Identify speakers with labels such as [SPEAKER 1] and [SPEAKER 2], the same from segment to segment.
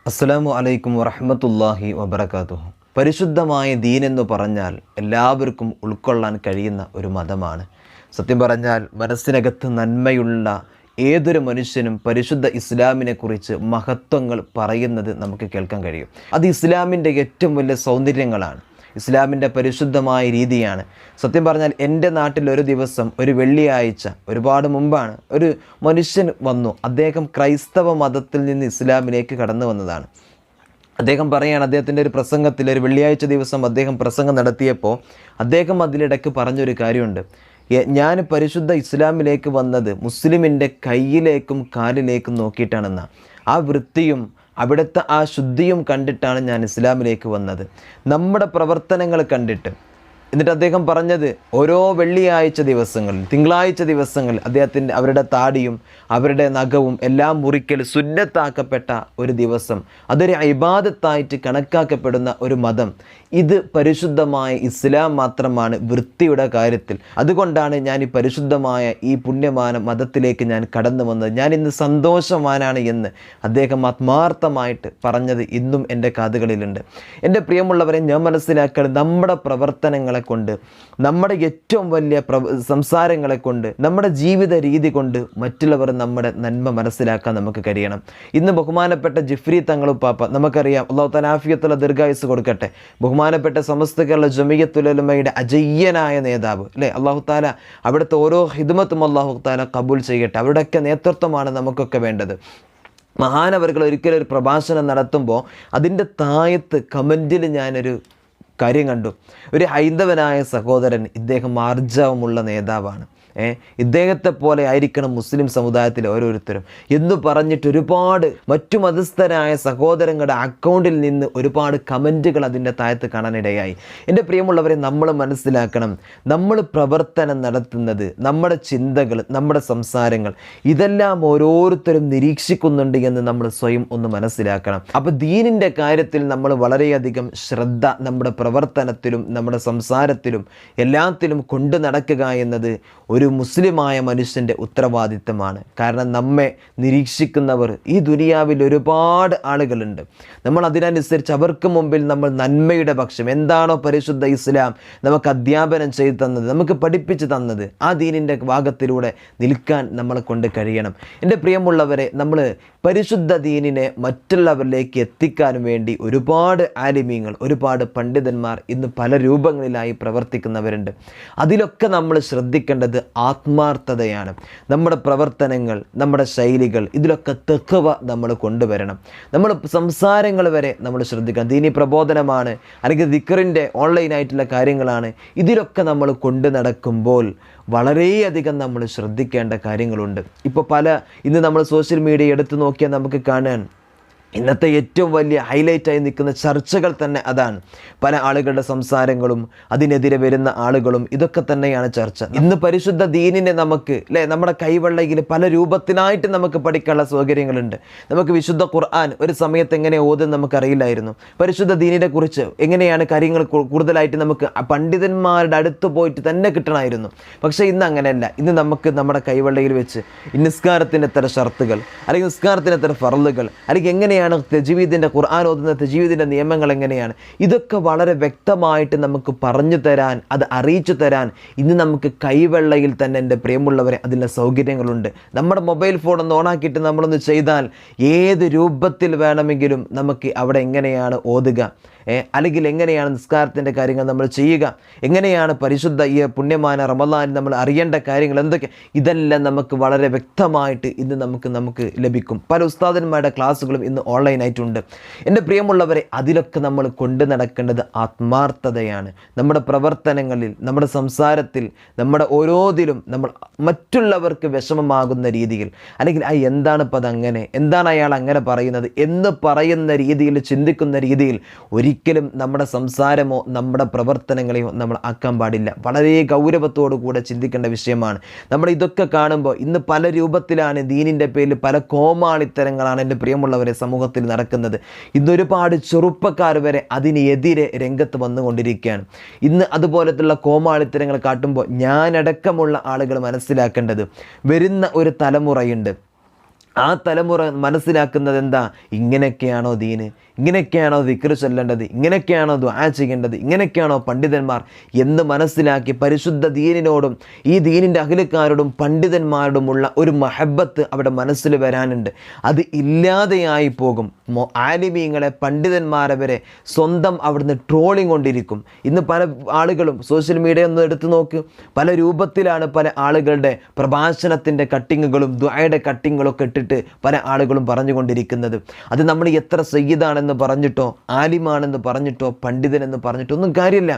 [SPEAKER 1] അസ്സലാമു അലൈക്കും വറഹ്മത്തുള്ളാഹി വബറകാതുഹു. പരിശുദ്ധമായ ദീൻ എന്ന് പറഞ്ഞാൽ എല്ലാവർക്കും ഉൾക്കൊള്ളാൻ കഴിയുന്ന ഒരു മതമാണ്. സത്യം പറഞ്ഞാൽ മനസ്സിനകത്ത് നന്മയുള്ള ഏതൊരു മനുഷ്യനും പരിശുദ്ധ ഇസ്ലാമിനെക്കുറിച്ച് മഹത്വങ്ങൾ പറയുന്നത് നമുക്ക് കേൾക്കാൻ കഴിയും. അത് ഇസ്ലാമിൻ്റെ ഏറ്റവും വലിയ സൗന്ദര്യങ്ങളാണ്. ഇസ്ലാമിൻ്റെ പരിശുദ്ധമായ രീതിയാണ്. സത്യം പറഞ്ഞാൽ എൻ്റെ നാട്ടിൽ ഒരു ദിവസം ഒരു വെള്ളിയാഴ്ച ഒരുപാട് മുമ്പാണ് ഒരു മനുഷ്യൻ വന്നു. അദ്ദേഹം ക്രൈസ്തവ മതത്തിൽ നിന്ന് ഇസ്ലാമിലേക്ക് കടന്നു വന്നതാണ്. അദ്ദേഹം പറയുകയാണ്, അദ്ദേഹത്തിൻ്റെ ഒരു പ്രസംഗത്തിൽ ഒരു വെള്ളിയാഴ്ച ദിവസം അദ്ദേഹം പ്രസംഗം നടത്തിയപ്പോൾ അദ്ദേഹം അതിലിടയ്ക്ക് പറഞ്ഞൊരു കാര്യമുണ്ട്. ഞാൻ പരിശുദ്ധ ഇസ്ലാമിലേക്ക് വന്നത് മുസ്ലിമിൻ്റെ കയ്യിലേക്കും കാലിലേക്കും നോക്കിയിട്ടാണെന്നാണ്. ആ വൃത്തിയും അവിടുത്തെ ആ ശുദ്ധിയും കണ്ടിട്ടാണ് ഞാൻ ഇസ്ലാമിലേക്ക് വന്നത്, നമ്മുടെ പ്രവർത്തനങ്ങൾ കണ്ടിട്ട്. എന്നിട്ട് അദ്ദേഹം പറഞ്ഞത്, ഓരോ വെള്ളിയാഴ്ച ദിവസങ്ങളിൽ തിങ്കളാഴ്ച ദിവസങ്ങളിൽ അവരുടെ താടിയും അവരുടെ നഖവും എല്ലാം മുറിക്കൽ സുന്നത്താക്കപ്പെട്ട ഒരു ദിവസം, അതൊരു ഇബാദത്തായിട്ട് കണക്കാക്കപ്പെടുന്ന ഒരു മതം. ഇത് പരിശുദ്ധമായ ഇസ്ലാം മാത്രമാണ് വൃത്തിയുടെ കാര്യത്തിൽ. അതുകൊണ്ടാണ് ഞാൻ ഈ പരിശുദ്ധമായ ഈ പുണ്യമായ മതത്തിലേക്ക് ഞാൻ കടന്നു വന്നത്. ഞാൻ ഇന്ന് സന്തോഷവാനാണ് എന്ന് അദ്ദേഹം ആത്മാർത്ഥമായിട്ട് പറഞ്ഞത് ഇന്നും എൻ്റെ കാതുകളിലുണ്ട്. എൻ്റെ പ്രിയമുള്ളവരെ, ഞാൻ മനസ്സിലാക്കുന്നത് നമ്മുടെ പ്രവർത്തനങ്ങളെ കൊണ്ട്, നമ്മുടെ ഏറ്റവും വലിയ സംസാരങ്ങളെ കൊണ്ട്, നമ്മുടെ ജീവിത രീതി കൊണ്ട് മറ്റുള്ളവർ നമ്മുടെ നന്മ മനസ്സിലാക്കാൻ നമുക്ക് കഴിയണം. ഇന്ന് ബഹുമാനപ്പെട്ട ജിഫ്രി തങ്ങളുപ്പാപ്പ, നമുക്കറിയാം, അല്ലാഹു തആല ആഫിയത്തുള്ള ദീർഘായുസ്സ് കൊടുക്കട്ടെ, ബഹുമാനപ്പെട്ട സമസ്ത കേരള ജമിയത്തുൽ ഉലമയുടെ അജയ്യനായ നേതാവ് അല്ലേ, അല്ലാഹു തആല അവിടുത്തെ ഓരോ ഹിദ്മത്തും അല്ലാഹു തആല കബൂൽ ചെയ്യട്ടെ. അവരുടെയൊക്കെ നേതൃത്വമാണ് നമുക്കൊക്കെ വേണ്ടത്. മഹാനവറുകൾ ഒരിക്കലും ഒരു പ്രഭാഷണം നടത്തുമ്പോൾ അതിൻ്റെ താഴത്ത് കമൻറ്റിൽ ഞാനൊരു കാര്യം കണ്ടു. ഒരു ഹൈന്ദവനായ സഹോദരൻ, ഇദ്ദേഹം ആർജവമുള്ള നേതാവാണ്, ഇദ്ദേഹത്തെ പോലെ ആയിരിക്കണം മുസ്ലിം സമുദായത്തിലെ ഓരോരുത്തരും എന്ന് പറഞ്ഞിട്ട് ഒരുപാട് മറ്റു മതസ്ഥരായ സഹോദരങ്ങളുടെ അക്കൗണ്ടിൽ നിന്ന് ഒരുപാട് കമൻറ്റുകൾ അതിൻ്റെ താഴത്ത് കാണാനിടയായി. എൻ്റെ പ്രിയമുള്ളവരെ, നമ്മൾ മനസ്സിലാക്കണം, നമ്മൾ പ്രവർത്തനം നടത്തുന്നത്, നമ്മുടെ ചിന്തകൾ, നമ്മുടെ സംസാരങ്ങൾ, ഇതെല്ലാം ഓരോരുത്തരും നിരീക്ഷിക്കുന്നുണ്ട് എന്ന് നമ്മൾ സ്വയം ഒന്ന് മനസ്സിലാക്കണം. അപ്പോൾ ദീനിൻ്റെ കാര്യത്തിൽ നമ്മൾ വളരെയധികം ശ്രദ്ധ നമ്മുടെ പ്രവർത്തനത്തിലും നമ്മുടെ സംസാരത്തിലും എല്ലാത്തിലും കൊണ്ടു നടക്കുക എന്നത് ഒരു മുസ്ലിമായ മനുഷ്യൻ്റെ ഉത്തരവാദിത്തമാണ്. കാരണം നമ്മെ നിരീക്ഷിക്കുന്നവർ ഈ ദുനിയാവിൽ ഒരുപാട് ആളുകളുണ്ട്. നമ്മൾ അതിനനുസരിച്ച് അവർക്ക് മുമ്പിൽ നമ്മൾ നന്മയുടെ പക്ഷം, എന്താണോ പരിശുദ്ധ ഇസ്ലാം നമുക്ക് അധ്യാപനം ചെയ്തു തന്നത്, നമുക്ക് പഠിപ്പിച്ചു തന്നത്, ആ ദീനിൻ്റെ ഭാഗത്തിലൂടെ നിൽക്കാൻ നമ്മളെ കൊണ്ട് കഴിയണം. എൻ്റെ പ്രിയമുള്ളവരെ, നമ്മൾ പരിശുദ്ധ ദീനിനെ മറ്റുള്ളവരിലേക്ക് എത്തിക്കാൻ വേണ്ടി ഒരുപാട് ആലിമീങ്ങൾ, ഒരുപാട് പണ്ഡിതന്മാർ ഇന്ന് പല രൂപങ്ങളിലായി പ്രവർത്തിക്കുന്നവരുണ്ട്. അതിലൊക്കെ നമ്മൾ ശ്രദ്ധിക്കേണ്ടത് ആത്മാർത്ഥതയാണ്. നമ്മുടെ പ്രവർത്തനങ്ങൾ, നമ്മുടെ ശൈലികൾ, ഇതിലൊക്കെ തഖ്വ നമ്മൾ കൊണ്ടുവരണം. നമ്മൾ സംസാരങ്ങൾ വരെ നമ്മൾ ശ്രദ്ധിക്കണം. ദീനി പ്രബോധനമാണ്, അല്ലെങ്കിൽ ദിക്റിൻ്റെ ഓൺലൈനായിട്ടുള്ള കാര്യങ്ങളാണ്. ഇതിലൊക്കെ നമ്മൾ കൊണ്ടു നടക്കുമ്പോൾ വളരെയധികം നമ്മൾ ശ്രദ്ധിക്കേണ്ട കാര്യങ്ങളുണ്ട്. ഇപ്പോൾ ഇന്ന് നമ്മൾ സോഷ്യൽ മീഡിയ എടുത്തു നോക്കിയാൽ നമുക്ക് കാണാൻ ഇന്നത്തെ ഏറ്റവും വലിയ ഹൈലൈറ്റായി നിൽക്കുന്ന ചർച്ചകൾ തന്നെ അതാണ്. പല ആളുകളുടെ സംസാരങ്ങളും അതിനെതിരെ വരുന്ന ആളുകളും ഇതൊക്കെ തന്നെയാണ് ചർച്ച. ഇന്ന് പരിശുദ്ധ ദീനിനെ നമുക്ക് നമ്മുടെ കൈവെള്ളയിൽ പല രൂപത്തിനായിട്ട് നമുക്ക് പഠിക്കാനുള്ള സൗകര്യങ്ങളുണ്ട്. നമുക്ക് വിശുദ്ധ ഖുർആൻ ഒരു സമയത്ത് എങ്ങനെ ഓതും നമുക്കറിയില്ലായിരുന്നു. പരിശുദ്ധ ദീനിനെ കുറിച്ച് എങ്ങനെയാണ് കാര്യങ്ങൾ കൂടുതലായിട്ട് നമുക്ക് പണ്ഡിതന്മാരുടെ അടുത്ത് പോയിട്ട് തന്നെ കിട്ടണമായിരുന്നു. പക്ഷേ ഇന്ന് അങ്ങനെയല്ല. ഇന്ന് നമുക്ക് നമ്മുടെ കൈവെള്ളയിൽ വെച്ച് നിസ്കാരത്തിൻ്റെ എത്ര ഷർത്തുകൾ, അല്ലെങ്കിൽ നിസ്കാരത്തിൻ്റെ എത്ര ഫർളുകൾ, അല്ലെങ്കിൽ എങ്ങനെയാണ് തജ്വീദിൻ്റെ ഖുർആൻ ഓതുന്ന തജ്വീദിൻ്റെ നിയമങ്ങൾ എങ്ങനെയാണ്, ഇതൊക്കെ വളരെ വ്യക്തമായിട്ട് നമുക്ക് പറഞ്ഞു തരാൻ, അത് അറിയിച്ചു തരാൻ ഇന്ന് നമുക്ക് കൈവെള്ളയിൽ തന്നെ, എൻ്റെ പ്രിയമുള്ളവരെ, അതിൻ്റെ സൗകര്യങ്ങളുണ്ട്. നമ്മുടെ മൊബൈൽ ഫോൺ ഒന്ന് ഓണാക്കിയിട്ട് നമ്മളൊന്ന് ചെയ്താൽ ഏത് രൂപത്തിൽ വേണമെങ്കിലും നമുക്ക് അവിടെ എങ്ങനെയാണ് ഓതുക, അല്ലെങ്കിൽ എങ്ങനെയാണ് നിസ്കാരത്തിൻ്റെ കാര്യങ്ങൾ നമ്മൾ ചെയ്യുക, എങ്ങനെയാണ് പരിശുദ്ധ ഈ പുണ്യമായ റമളാനിൽ നമ്മൾ അറിയേണ്ട കാര്യങ്ങൾ എന്തൊക്കെ, ഇതെല്ലാം നമുക്ക് വളരെ വ്യക്തമായിട്ട് ഇന്ന് നമുക്ക് ലഭിക്കും. പല ഉസ്താദന്മാരുടെ ക്ലാസ്സുകളും ഇന്ന് ഓൺലൈനായിട്ടുണ്ട്. എൻ്റെ പ്രിയമുള്ളവരെ, അതിലൊക്കെ നമ്മൾ കൊണ്ടു നടക്കേണ്ടത് ആത്മാർത്ഥതയാണ്. നമ്മുടെ പ്രവർത്തനങ്ങളിൽ, നമ്മുടെ സംസാരത്തിൽ, നമ്മുടെ ഓരോതിലും നമ്മൾ മറ്റുള്ളവർക്ക് വിഷമമാകുന്ന രീതിയിൽ, അല്ലെങ്കിൽ എന്താണ് ഇപ്പം അതങ്ങനെ, എന്താണ് അയാൾ അങ്ങനെ പറയുന്നത് എന്ന് പറയുന്ന രീതിയിൽ, ചിന്തിക്കുന്ന രീതിയിൽ ഒരിക്കലും നമ്മുടെ സംസാരമോ നമ്മുടെ പ്രവർത്തനങ്ങളെയോ നമ്മൾ ആക്കാൻ പാടില്ല. വളരെ ഗൗരവത്തോടു കൂടെ ചിന്തിക്കേണ്ട വിഷയമാണ്. നമ്മൾ ഇതൊക്കെ കാണുമ്പോൾ ഇന്ന് പല രൂപത്തിലാണ് ദീനിൻ്റെ പേരിൽ പല കോമാളിത്തരങ്ങളാണ് എൻ്റെ പ്രിയമുള്ളവരെ സമൂഹത്തിൽ നടക്കുന്നത്. ഇന്നൊരുപാട് ചെറുപ്പക്കാർ വരെ അതിനെതിരെ രംഗത്ത് വന്നുകൊണ്ടിരിക്കുകയാണ്. ഇന്ന് അതുപോലത്തുള്ള കോമാളിത്തരങ്ങൾ കാട്ടുമ്പോൾ ഞാനടക്കമുള്ള ആളുകൾ മനസ്സിലാക്കേണ്ടത്, വരുന്ന ഒരു തലമുറയുണ്ട്, ആ തലമുറ മനസ്സിലാക്കുന്നത് എന്താ? ഇങ്ങനെയൊക്കെയാണോ ദീന്? ഇങ്ങനെയൊക്കെയാണോ ദിക്ർ ചൊല്ലേണ്ടത്? ഇങ്ങനെയൊക്കെയാണോ ദുആ ചെയ്യേണ്ടത്? ഇങ്ങനെയൊക്കെയാണോ പണ്ഡിതന്മാർ എന്ന് മനസ്സിലാക്കി പരിശുദ്ധ ദീനിനോടും ഈ ദീനിൻ്റെ അഖിലക്കാരോടും പണ്ഡിതന്മാരോടുമുള്ള ഒരു മഹബത്ത് അവിടെ മനസ്സിൽ വരാനുണ്ട്. അത് ഇല്ലാതെയായി പോകും. ആലിമീങ്ങളെ, പണ്ഡിതന്മാരെ വരെ സ്വന്തം അവിടുന്ന് ട്രോളിങ് കൊണ്ടിരിക്കും. ഇന്ന് പല ആളുകളും സോഷ്യൽ മീഡിയ ഒന്ന് എടുത്തു നോക്ക്, പല രൂപത്തിലാണ് പല ആളുകളുടെ പ്രഭാഷണത്തിൻ്റെ കട്ടിങ്ങുകളും ദുആയുടെ കട്ടിങ്ങുകളൊക്കെ ഇട്ടിട്ട് പല ആളുകളും പറഞ്ഞുകൊണ്ടിരിക്കുന്നത്. അത് നമ്മൾ എത്ര സയ്യിദാണെന്ന് പറഞ്ഞിട്ടോ ആലിമാണെന്ന് പറഞ്ഞിട്ടോ പണ്ഡിതനെന്ന് പറഞ്ഞിട്ടോ ഒന്നും കാര്യമില്ല.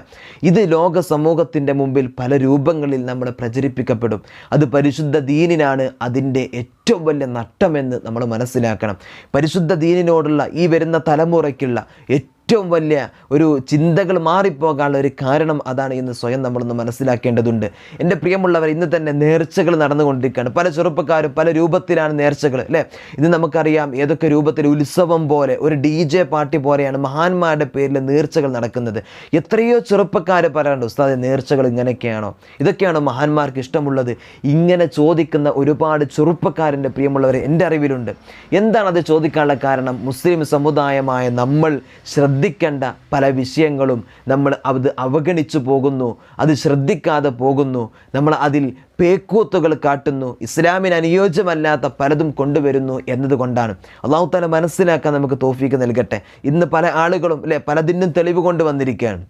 [SPEAKER 1] ഇത് ലോക സമൂഹത്തിൻ്റെ മുമ്പിൽ പല രൂപങ്ങളിൽ നമ്മൾ പ്രചരിപ്പിക്കപ്പെടും. അത് പരിശുദ്ധ ദീനിനാണ് അതിൻ്റെ ഏറ്റവും വലിയ നഷ്ടമെന്ന് നമ്മൾ മനസ്സിലാക്കണം. പരിശുദ്ധ ദീനിനോടുള്ള ഈ വരുന്ന തലമുറയ്ക്കുള്ള ഏറ്റവും വലിയ ഒരു ചിന്തകൾ മാറിപ്പോകാനുള്ള ഒരു കാരണം അതാണ് എന്ന് സ്വയം നമ്മളൊന്ന് മനസ്സിലാക്കേണ്ടതുണ്ട്. എൻ്റെ പ്രിയമുള്ളവർ, ഇന്ന് തന്നെ നേർച്ചകൾ നടന്നുകൊണ്ടിരിക്കുകയാണ്. പല ചെറുപ്പക്കാരും പല രൂപത്തിലാണ് നേർച്ചകൾ, അല്ലേ? ഇത് നമുക്കറിയാം. ഏതൊക്കെ രൂപത്തിൽ ഉത്സവം പോലെ, ഒരു DJ പാർട്ടി പോലെയാണ് മഹാന്മാരുടെ പേരിൽ നേർച്ചകൾ നടക്കുന്നത്. എത്രയോ ചെറുപ്പക്കാർ പറയാറുണ്ട്, ഉസ്താദെ നേർച്ചകൾ ഇങ്ങനെയൊക്കെയാണോ? ഇതൊക്കെയാണോ മഹാന്മാർക്ക് ഇഷ്ടമുള്ളത്? ഇങ്ങനെ ചോദിക്കുന്ന ഒരുപാട് ചെറുപ്പക്കാരൻ്റെ പ്രിയമുള്ളവർ എൻ്റെ അറിവിലുണ്ട്. എന്താണത് ചോദിക്കാനുള്ള കാരണം? മുസ്ലിം സമുദായമായ നമ്മൾ ശ്രദ്ധിക്കേണ്ട പല വിഷയങ്ങളും നമ്മൾ അത് അവഗണിച്ചു പോകുന്നു, അത് ശ്രദ്ധിക്കാതെ പോകുന്നു, നമ്മൾ അതിൽ പേക്കൂത്തുകൾ കാട്ടുന്നു, ഇസ്ലാമിന് അനുയോജ്യമല്ലാത്ത പലതും കൊണ്ടുവരുന്നു എന്നതുകൊണ്ടാണ്. അല്ലാഹു തആല മനസ്സിലാക്കാൻ നമുക്ക് തൗഫീക്ക് നൽകട്ടെ. ഇന്ന് പല ആളുകളും പലതിനും തെളിവ് കൊണ്ടുവന്നിരിക്കുകയാണ്.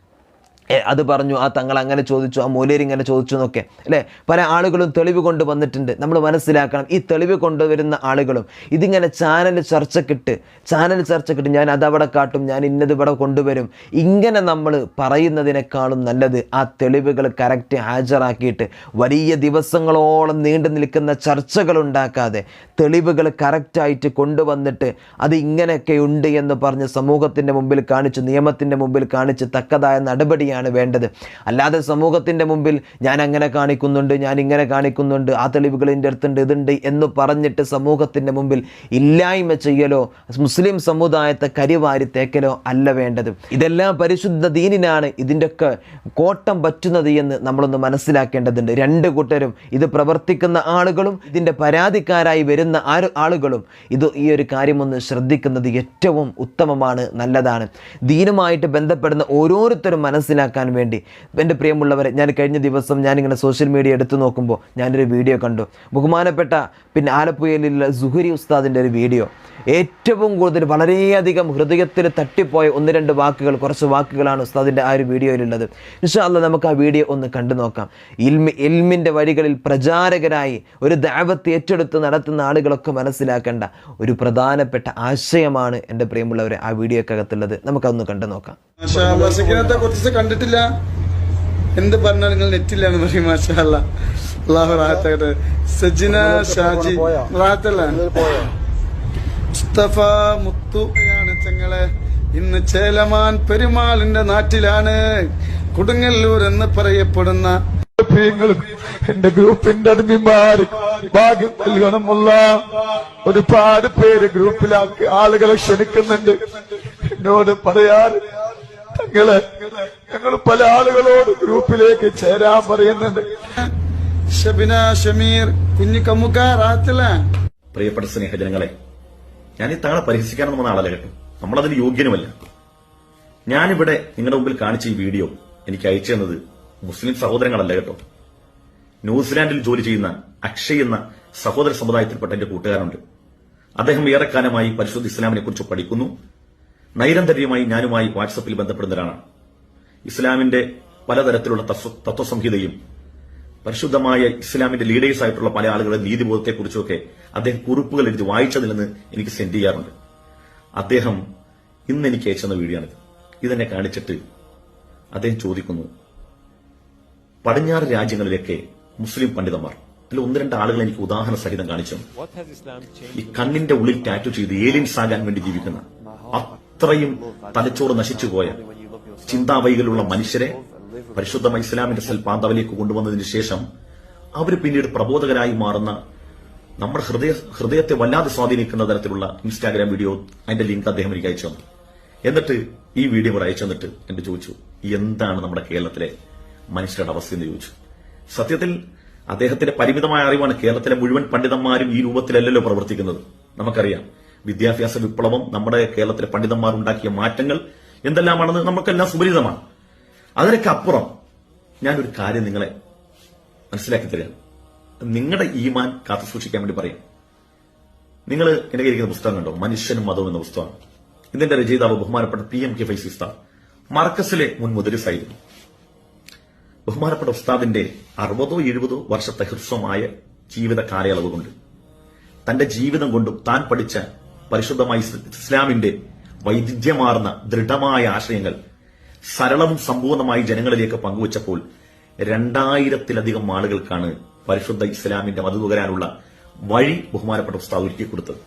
[SPEAKER 1] അത് പറഞ്ഞു, ആ തങ്ങൾ അങ്ങനെ ചോദിച്ചു, ആ മൂലേരി ഇങ്ങനെ ചോദിച്ചു എന്നൊക്കെ, പല ആളുകളും തെളിവ് കൊണ്ട് വന്നിട്ടുണ്ട്. നമ്മൾ മനസ്സിലാക്കണം, ഈ തെളിവ് കൊണ്ടുവരുന്ന ആളുകളും ഇതിങ്ങനെ ചാനൽ ചർച്ചക്കിട്ട് ഞാൻ അതവിടെ കാട്ടും, ഞാൻ ഇന്നത് ഇവിടെ കൊണ്ടുവരും, ഇങ്ങനെ നമ്മൾ പറയുന്നതിനേക്കാളും നല്ലത് ആ തെളിവുകൾ കറക്റ്റ് ഹാജരാക്കിയിട്ട് വലിയ ദിവസങ്ങളോളം നീണ്ടു നിൽക്കുന്ന ചർച്ചകൾ ഉണ്ടാക്കാതെ തെളിവുകൾ കറക്റ്റായിട്ട് കൊണ്ടുവന്നിട്ട് അത് ഇങ്ങനെയൊക്കെ ഉണ്ട് എന്ന് പറഞ്ഞ് സമൂഹത്തിൻ്റെ മുമ്പിൽ കാണിച്ച്, നിയമത്തിൻ്റെ മുമ്പിൽ കാണിച്ച് തക്കതായ നടപടിയാണ് വേണ്ടത്. അല്ലാതെ സമൂഹത്തിൻ്റെ മുമ്പിൽ ഞാൻ അങ്ങനെ കാണിക്കുന്നുണ്ട്, ഞാൻ ഇങ്ങനെ കാണിക്കുന്നുണ്ട്, ആ തെളിവുകൾ എൻ്റെ അടുത്തുണ്ട്, ഇതുണ്ട് എന്ന് പറഞ്ഞിട്ട് സമൂഹത്തിൻ്റെ മുമ്പിൽ ഇല്ലായ്മ ചെയ്യലോ മുസ്ലിം സമുദായത്തെ കരിവാരി തേക്കലോ അല്ല വേണ്ടത്. ഇതെല്ലാം പരിശുദ്ധ ദീനിനാണ് ഇതിൻ്റെയൊക്കെ കോട്ടം പറ്റുന്നത് എന്ന് നമ്മളൊന്ന് മനസ്സിലാക്കേണ്ടതുണ്ട്. രണ്ട് കൂട്ടരും, ഇത് പ്രവർത്തിക്കുന്ന ആളുകളും ഇതിൻ്റെ പരാതിക്കാരായി വരുന്ന ആളുകളും ഈ ഒരു കാര്യമൊന്ന് ശ്രദ്ധിക്കുന്നത് ഏറ്റവും ഉത്തമമാണ്, നല്ലതാണ്. ദീനുമായിട്ട് ബന്ധപ്പെടുന്ന ഓരോരുത്തരും മനസ്സിലാക്കാൻ വേണ്ടി എൻ്റെ പ്രിയമുള്ളവരെ, ഞാൻ കഴിഞ്ഞ ദിവസം ഞാനിങ്ങനെ സോഷ്യൽ മീഡിയ എടുത്തു നോക്കുമ്പോൾ ഞാനൊരു വീഡിയോ കണ്ടു. ബഹുമാനപ്പെട്ട ആലപ്പുഴയിലുള്ള സുഹരി ഉസ്താദിൻ്റെ ഒരു വീഡിയോ. ഏറ്റവും കൂടുതൽ വളരെയധികം ഹൃദയത്തിൽ തട്ടിപ്പോയ കുറച്ച് വാക്കുകളാണ് ഉസ്താദിൻ്റെ ആ ഒരു വീഡിയോയിലുള്ളത്. ഇൻഷാ അല്ലാഹ് നമുക്ക് ആ വീഡിയോ ഒന്ന് കണ്ടു നോക്കാം. ഇൽമിൻ്റെ വഴികളിൽ പ്രചാരകരായി ഒരു ദഅവത്ത് ഏറ്റെടുത്ത് നടത്തുന്ന ആളുകളൊക്കെ മനസ്സിലാക്കേണ്ട ഒരു പ്രധാനപ്പെട്ട ആശയമാണ് എൻ്റെ പ്രിയമുള്ളവരെ ആ വീഡിയോക്കകത്തുള്ളത്. നമുക്കതൊന്ന് കണ്ടു നോക്കാം.
[SPEAKER 2] കുറച്ച് കണ്ടിട്ടില്ല, എന്ത് പറഞ്ഞാൽ നിങ്ങൾ നെറ്റില്ലാന്ന് പറയും. മാഷാ അല്ലാഹ്, അല്ലാഹു റാഹത്താകട്ടെ. സജിന ഷാജി റാഹത്തല്ല. മുസ്തഫ മുത്തുയാണ് ചങ്ങളെ. ഇന്ന് ചേലമാൻ പെരുമാളിന്റെ നാട്ടിലാണ്, കൊടുങ്ങല്ലൂർ എന്ന് പറയപ്പെടുന്ന
[SPEAKER 3] എന്റെ ഗ്രൂപ്പിന്റെ അടിമമാര് ഭാഗ്യം നൽകണമുള്ള ഒരുപാട് പേര് ഗ്രൂപ്പിലാക്കി ആളുകളെ ക്ഷണിക്കുന്നുണ്ട്. എന്നോട് പറയാറ് ഞങ്ങൾ പല ആളുകളോട് ഗ്രൂപ്പിലേക്ക് ചേരാൻ പറയുന്നുണ്ട്.
[SPEAKER 2] ഷബിന ഷമീർ കുഞ്ഞിക്കമ്മുക്കാറാത്തില്ല.
[SPEAKER 4] പ്രിയപ്പെട്ട സ്നേഹജനങ്ങളെ, ഞാൻ ഈ താങ്കളെ പരിഹസിക്കാനൊന്നും വന്ന ആളല്ല കേട്ടോ, നമ്മളതിന് യോഗ്യനുമല്ല. ഞാനിവിടെ നിങ്ങളുടെ മുമ്പിൽ കാണിച്ച ഈ വീഡിയോ എനിക്ക് അയച്ചു തന്നത് മുസ്ലിം സഹോദരങ്ങളല്ല കേട്ടോ. ന്യൂസിലാൻഡിൽ ജോലി ചെയ്യുന്ന അക്ഷയ് എന്ന സഹോദര സമുദായത്തിൽപ്പെട്ട എന്റെ കൂട്ടുകാരുണ്ട്. അദ്ദേഹം ഏറെക്കാലമായി പരിശുദ്ധ ഇസ്ലാമിനെ കുറിച്ച് പഠിക്കുന്നു. നൈരന്തര്യമായി ഞാനുമായി വാട്സപ്പിൽ ബന്ധപ്പെടുന്ന ഒരാളാണ്. ഇസ്ലാമിന്റെ പലതരത്തിലുള്ള തത്വസംഹിതയും പരിശുദ്ധമായ ഇസ്ലാമിന്റെ ലീഡേഴ്സ് ആയിട്ടുള്ള പല ആളുകളുടെ നീതിബോധത്തെക്കുറിച്ചൊക്കെ അദ്ദേഹം കുറിപ്പുകൾ എഴുതി വായിച്ചതിൽ നിന്ന് എനിക്ക് സെൻഡ് ചെയ്യാറുണ്ട്. അദ്ദേഹം ഇന്ന് എനിക്ക് അയച്ചെന്ന വീഡിയോ ആണിത്. ഇതെന്നെ കാണിച്ചിട്ട് അദ്ദേഹം ചോദിക്കുന്നു, പടിഞ്ഞാറ് രാജ്യങ്ങളിലൊക്കെ മുസ്ലിം പണ്ഡിതന്മാർ, അതിൽ ഒന്ന് രണ്ട് ആളുകൾ എനിക്ക് ഉദാഹരണ സഹിതം കാണിച്ചു. ഈ കണ്ണിന്റെ ഉള്ളിൽ ടാറ്റു ചെയ്ത് ഏലിയൻസ് ആകാൻ വേണ്ടി ജീവിക്കുന്ന അത്രയും തലച്ചോറ് നശിച്ചുപോയ ചിന്താവൈകളുള്ള മനുഷ്യരെ പരിശുദ്ധമായ ഇസ്ലാമിന്റെ സൽപാന്താവിലേക്ക് കൊണ്ടുവന്നതിന് ശേഷം അവർ പിന്നീട് പ്രബോധകരായി മാറുന്ന നമ്മുടെ ഹൃദയത്തെ വല്ലാതെ സ്വാധീനിക്കുന്ന തരത്തിലുള്ള ഇൻസ്റ്റാഗ്രാം വീഡിയോ, അതിന്റെ ലിങ്ക് അദ്ദേഹം എനിക്ക് അയച്ചു തന്നു. എന്നിട്ട് ഈ വീഡിയോ കൂടെ അയച്ചു തന്നിട്ട് എന്റെ ചോദിച്ചു, എന്താണ് നമ്മുടെ കേരളത്തിലെ മനുഷ്യരുടെ അവസ്ഥ എന്ന് ചോദിച്ചു. സത്യത്തിൽ അദ്ദേഹത്തിന്റെ പരിമിതമായ അറിവാണ്. കേരളത്തിലെ മുഴുവൻ പണ്ഡിതന്മാരും ഈ രൂപത്തിലല്ലല്ലോ പ്രവർത്തിക്കുന്നത്. നമുക്കറിയാം. വിദ്യാഭ്യാസ വിപ്ലവം, നമ്മുടെ കേരളത്തിലെ പണ്ഡിതന്മാർ ഉണ്ടാക്കിയ മാറ്റങ്ങൾ എന്തെല്ലാമാണെന്ന് നമുക്കെല്ലാം സുപരിചിതമാണ്. അതിനൊക്കെ അപ്പുറം ഞാനൊരു കാര്യം നിങ്ങളെ മനസ്സിലാക്കി തരാം. നിങ്ങളുടെ ഈമാൻ കാത്തു സൂക്ഷിക്കാൻ വേണ്ടി പറയാം. നിങ്ങൾ എന്റെ കയ്യിരിക്കുന്ന പുസ്തകം കണ്ടോ? മനുഷ്യനും മതവും എന്ന പുസ്തകമാണ്. ഇതിന്റെ രചയിതാവ് ബഹുമാനപ്പെട്ട PM K ഫൈസി ഉസ്താദ് മർക്കസിലെ മുൻ മുദരിസായിരുന്നു. ബഹുമാനപ്പെട്ട ഉസ്താദിന്റെ 60-70 വർഷത്തെ ഹ്രസ്വമായ ജീവിത കാലയളവ് കൊണ്ട്, തന്റെ ജീവിതം കൊണ്ടും താൻ പഠിച്ച പരിശുദ്ധമായ ഇസ്ലാമിന്റെ വൈവിധ്യമാർന്ന ദൃഢമായ ആശയങ്ങൾ സരളവും സമ്പൂർണമായി ജനങ്ങളിലേക്ക് പങ്കുവച്ചപ്പോൾ 2000-ലധികം ആളുകൾക്കാണ് പരിശുദ്ധ ഇസ്ലാമിന്റെ മതം നുകരാനുള്ള വഴി ബഹുമാനപ്പെട്ട ഉസ്താദ് ഒരുക്കി കൊടുത്തത്.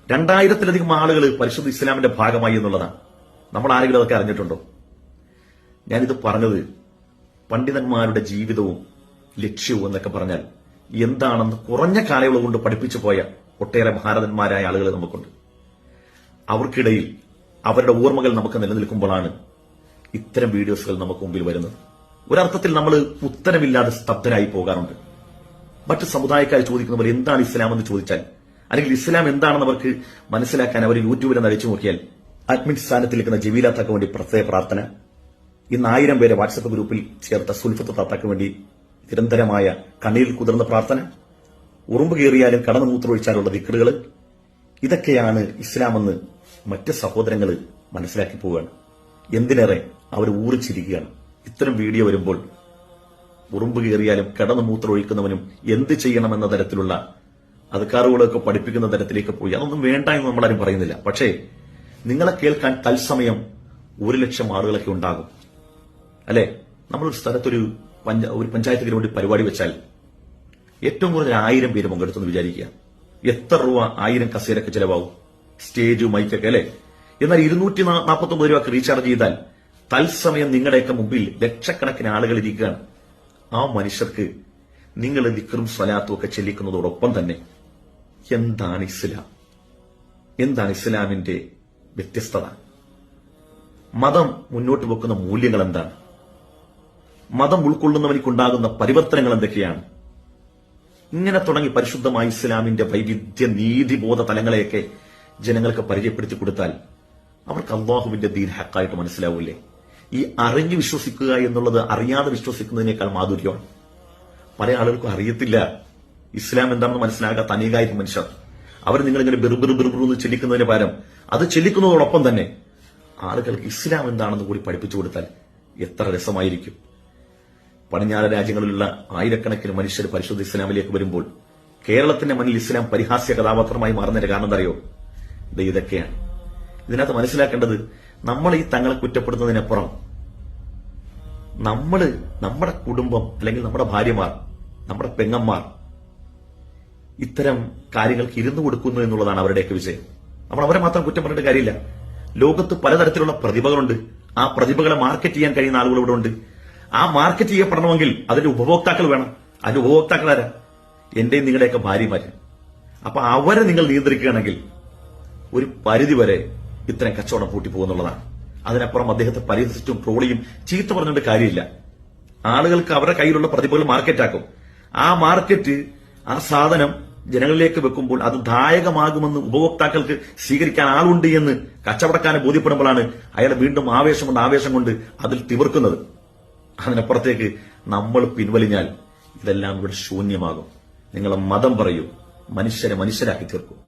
[SPEAKER 4] 2000-ലധികം ആളുകൾ പരിശുദ്ധ ഇസ്ലാമിന്റെ ഭാഗമായി എന്നുള്ളതാണ്. നമ്മൾ ആരെങ്കിലും അതൊക്കെ അറിഞ്ഞിട്ടുണ്ടോ? ഞാനിത് പറഞ്ഞത് പണ്ഡിതന്മാരുടെ ജീവിതവും ലക്ഷ്യവും എന്നൊക്കെ പറഞ്ഞാൽ എന്താണെന്ന് കുറഞ്ഞ കാലയളവ് കൊണ്ട് പഠിപ്പിച്ചു പോയ ഒട്ടേറെ മഹാരഥന്മാരായ ആളുകൾ നമുക്കുണ്ട്. അവർക്കിടയിൽ അവരുടെ ഓർമ്മകൾ നമുക്ക് നിലനിൽക്കുമ്പോഴാണ് ഇത്തരം വീഡിയോസുകൾ നമുക്ക് മുമ്പിൽ വരുന്നത്. ഒരർത്ഥത്തിൽ നമ്മൾ ഉത്തരമില്ലാതെ സ്തബ്ധരായി പോകാറുണ്ട്. മറ്റ് സമുദായക്കാർ ചോദിക്കുന്ന പോലെ എന്താണ് ഇസ്ലാം എന്ന് ചോദിച്ചാൽ, അല്ലെങ്കിൽ ഇസ്ലാം എന്താണെന്ന് അവർക്ക് മനസ്സിലാക്കാൻ അവർ യൂട്യൂബിൽ നടിച്ചു നോക്കിയാൽ അഡ്മിൻ സ്ഥാനത്തിരിക്കുന്ന ജമീല താക്ക് വേണ്ടി പ്രത്യേക പ്രാർത്ഥന, ഇന്ന് 1000 പേരെ വാട്സപ്പ് ഗ്രൂപ്പിൽ ചേർത്ത സുൽഫത്ത് താത്താക്ക് വേണ്ടി നിരന്തരമായ കണ്ണീരിൽ കുതിർന്ന പ്രാർത്ഥന, ഉറുമ്പ് കയറിയാലും കടന്നു മൂത്രമൊഴിച്ചാലുള്ള ദിക്റുകൾ, ഇതൊക്കെയാണ് ഇസ്ലാമെന്ന് മറ്റ് സഹോദരങ്ങൾ മനസ്സിലാക്കി പോവുകയാണ്. എന്തിനേറെ അവർ ഊറിച്ചിരിക്കുകയാണ്. ഇത്തരം വീഡിയോ വരുമ്പോൾ ഉറുമ്പ് കയറിയാലും കടന്നു മൂത്രമൊഴിക്കുന്നവനും എന്ത് ചെയ്യണമെന്ന തരത്തിലുള്ള അധികാറുകളൊക്കെ പഠിപ്പിക്കുന്ന തരത്തിലേക്ക് പോയി. അതൊന്നും വേണ്ട എന്ന് നമ്മളാരും പറയുന്നില്ല. പക്ഷേ നിങ്ങളെ കേൾക്കാൻ തത്സമയം 1,00,000 ആളുകളൊക്കെ ഉണ്ടാകും, അല്ലെ? നമ്മളൊരു സ്ഥലത്തൊരു പഞ്ചായത്തിന് വേണ്ടി പരിപാടി വെച്ചാൽ ഏറ്റവും കൂടുതൽ 1000 പേര് പങ്കെടുത്തെന്ന് വിചാരിക്കുക. എത്ര രൂപ 1000 കസേരക്ക് ചിലവാകും? സ്റ്റേജ്, മൈക്കൊക്കെ, അല്ലെ? എന്നാൽ 249 രൂപക്ക് റീചാർജ് ചെയ്താൽ തത്സമയം നിങ്ങളുടെയൊക്കെ മുമ്പിൽ ലക്ഷക്കണക്കിന് ആളുകൾ ഇരിക്കുകയാണ്. ആ മനുഷ്യർക്ക് നിങ്ങൾ ദിക്റും സ്വലാത്തും ഒക്കെ ചെല്ലിക്കുന്നതോടൊപ്പം തന്നെ എന്താണ് ഇസ്ലാം, എന്താണ് ഇസ്ലാമിന്റെ വ്യത്യസ്തത, മതം മുന്നോട്ട് വെക്കുന്ന മൂല്യങ്ങൾ എന്താണ്, മതം ഉൾക്കൊള്ളുന്നവനിക്കുണ്ടാകുന്ന പരിവർത്തനങ്ങൾ എന്തൊക്കെയാണ്, ഇങ്ങനെ തുടങ്ങി പരിശുദ്ധമായ ഇസ്ലാമിന്റെ വൈവിധ്യ നീതിബോധ തലങ്ങളെയൊക്കെ ജനങ്ങൾക്ക് പരിചയപ്പെടുത്തി കൊടുത്താൽ അവർക്ക് അള്ളാഹുവിന്റെ ദീൻ ഹക്കായിട്ട് മനസ്സിലാവൂലേ? ഈ അറിഞ്ഞു വിശ്വസിക്കുക എന്നുള്ളത് അറിയാതെ വിശ്വസിക്കുന്നതിനേക്കാൾ മാധുര്യമാണ്. പല ആളുകൾക്കും അറിയത്തില്ല ഇസ്ലാം എന്താണെന്ന് മനസ്സിലാകാത്ത അനേകായിരം മനുഷ്യർ. അവർ നിങ്ങളിങ്ങനെ ബെറുബെറുന്ന് ചെല്ലിക്കുന്നതിന് പകരം അത് ചെല്ലിക്കുന്നതോടൊപ്പം തന്നെ ആളുകൾക്ക് ഇസ്ലാം എന്താണെന്ന് കൂടി പഠിപ്പിച്ചു കൊടുത്താൽ എത്ര രസമായിരിക്കും. പടിഞ്ഞാറ് രാജ്യങ്ങളിലുള്ള ആയിരക്കണക്കിന് മനുഷ്യർ പരിശുദ്ധ ഇസ്ലാമിലേക്ക് വരുമ്പോൾ കേരളത്തിന്റെ മണ്ണിൽ ഇസ്ലാം പരിഹാസ്യ കഥാപാത്രമായി മാറുന്നതിന്റെ കാരണം എന്താ അറിയോ? ഇതൊക്കെയാണ്. ഇതിനകത്ത് മനസ്സിലാക്കേണ്ടത്, നമ്മൾ ഈ തങ്ങളെ കുറ്റപ്പെടുന്നതിനപ്പുറം നമ്മുടെ കുടുംബം, അല്ലെങ്കിൽ നമ്മുടെ ഭാര്യമാർ, നമ്മുടെ പെങ്ങന്മാർ ഇത്തരം കാര്യങ്ങൾക്ക് ഇരുന്നു കൊടുക്കുന്നു എന്നുള്ളതാണ് അവരുടെയൊക്കെ വിജയം. നമ്മൾ അവരെ മാത്രം കുറ്റം പറഞ്ഞിട്ട് കാര്യമില്ല. ലോകത്ത് പലതരത്തിലുള്ള പ്രതിഭകളുണ്ട്. ആ പ്രതിഭകളെ മാർക്കറ്റ് ചെയ്യാൻ കഴിയുന്ന ആളുകൾ ഇവിടെ ഉണ്ട്. ആ മാർക്കറ്റ് ചെയ്യപ്പെടണമെങ്കിൽ അതിന്റെ ഉപഭോക്താക്കൾ വേണം. അതിന്റെ ഉപഭോക്താക്കൾ ആരാ? എന്റെയും നിങ്ങളുടെയൊക്കെ ഭാര്യമാര്. അപ്പൊ അവരെ നിങ്ങൾ നിയന്ത്രിക്കുകയാണെങ്കിൽ ഒരു പരിധിവരെ ഇത്തരം കച്ചവടം പൂട്ടിപ്പോകുന്നുള്ളതാണ്. അതിനപ്പുറം അദ്ദേഹത്തെ പരിഹസിച്ചും ട്രോളിയും ചീത്ത പറഞ്ഞുകൊണ്ട് കാര്യമില്ല. ആളുകൾക്ക് അവരുടെ കയ്യിലുള്ള പ്രതിഭകൾ മാർക്കറ്റാക്കും. ആ മാർക്കറ്റ്, ആ സാധനം ജനങ്ങളിലേക്ക് വെക്കുമ്പോൾ അത് ദായകമാകുമെന്ന് ഉപഭോക്താക്കൾക്ക് സ്വീകരിക്കാൻ ആളുണ്ട് എന്ന് കച്ചവടക്കാരനെ ബോധ്യപ്പെടുമ്പോഴാണ് അയാൾ വീണ്ടും ആവേശം കൊണ്ട് അതിൽ തിവർക്കുന്നത്. അതിനപ്പുറത്തേക്ക് നമ്മൾ പിൻവലിഞ്ഞാൽ ഇതെല്ലാം ഇവിടെ ശൂന്യമാകും. നിങ്ങളെ മതം പറയൂ, മനുഷ്യരെ മനുഷ്യരാക്കി തീർക്കൂ.